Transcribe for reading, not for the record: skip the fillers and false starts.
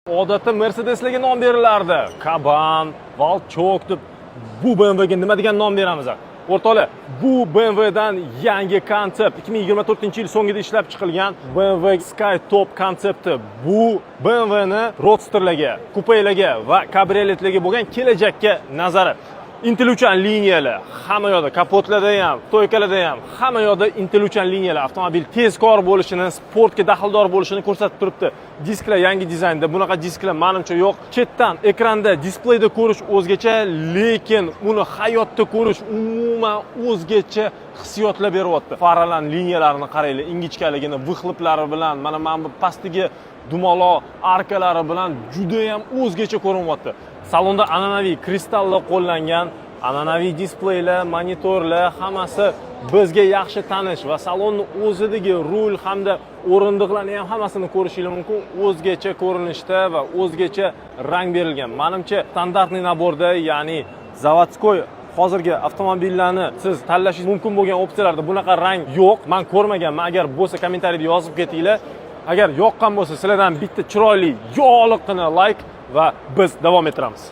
Odatda Mercedeslarga nom berilardi. Kaban, Valchok deb. Bu BMWga nima degan nom beramiz? O'rtoqlar, bu BMWdan yangi konsept 2024-yil so'ngida ishlab chiqilgan BMW Skytop konsepti. Bu BMWni roadsterlarga, kupelarga va kabrioletlarga bo'lgan kelajakka nazari. Intiluvchan liniyalar, hamma yoqda kapotlarda ham, to'ykalarda ham, hamma yoqda intiluvchan liniyalar, avtomobil tezkor bo'lishini, sportga daxldor bo'lishini ko'rsatib turibdi. Disklar yangi dizaynda, bunaqa disklar menimcha yo'q. Chetdan ekranda, displeyda ko'rish o'zgacha, lekin uni hayotda ko'rish umuman o'zgacha hissiyotlar beryapti. Faralan liniyalarini qaranglar, ingichkaligini, vixliplari bilan, mana bu pastdagi dumaloq arkalari bilan juda ham o'zgacha ko'rinyapti. Salonda an'anaviy kristallar qo'llangan, an'anaviy displeylar, monitorlar hammasi bizga yaxshi tanish va salonning o'zidagi rul hamda o'rindiqlarni ham hammasini ko'rishingiz mumkin. O'zgacha ko'rinishda va o'zgacha rang berilgan. Menimcha standartniy naborda, ya'ni zavodskoy hozirgi avtomobillarni siz tanlashingiz mumkin bo'lgan opsiyalarda bunaqa rang yo'q. Men ko'rmaganman. Agar bo'lsa kommentariyada yozib ketinglar. Agar yoqqan bo'lsa, sizlardan bitta chiroyli, yorliqqina like va biz davom ettiramiz.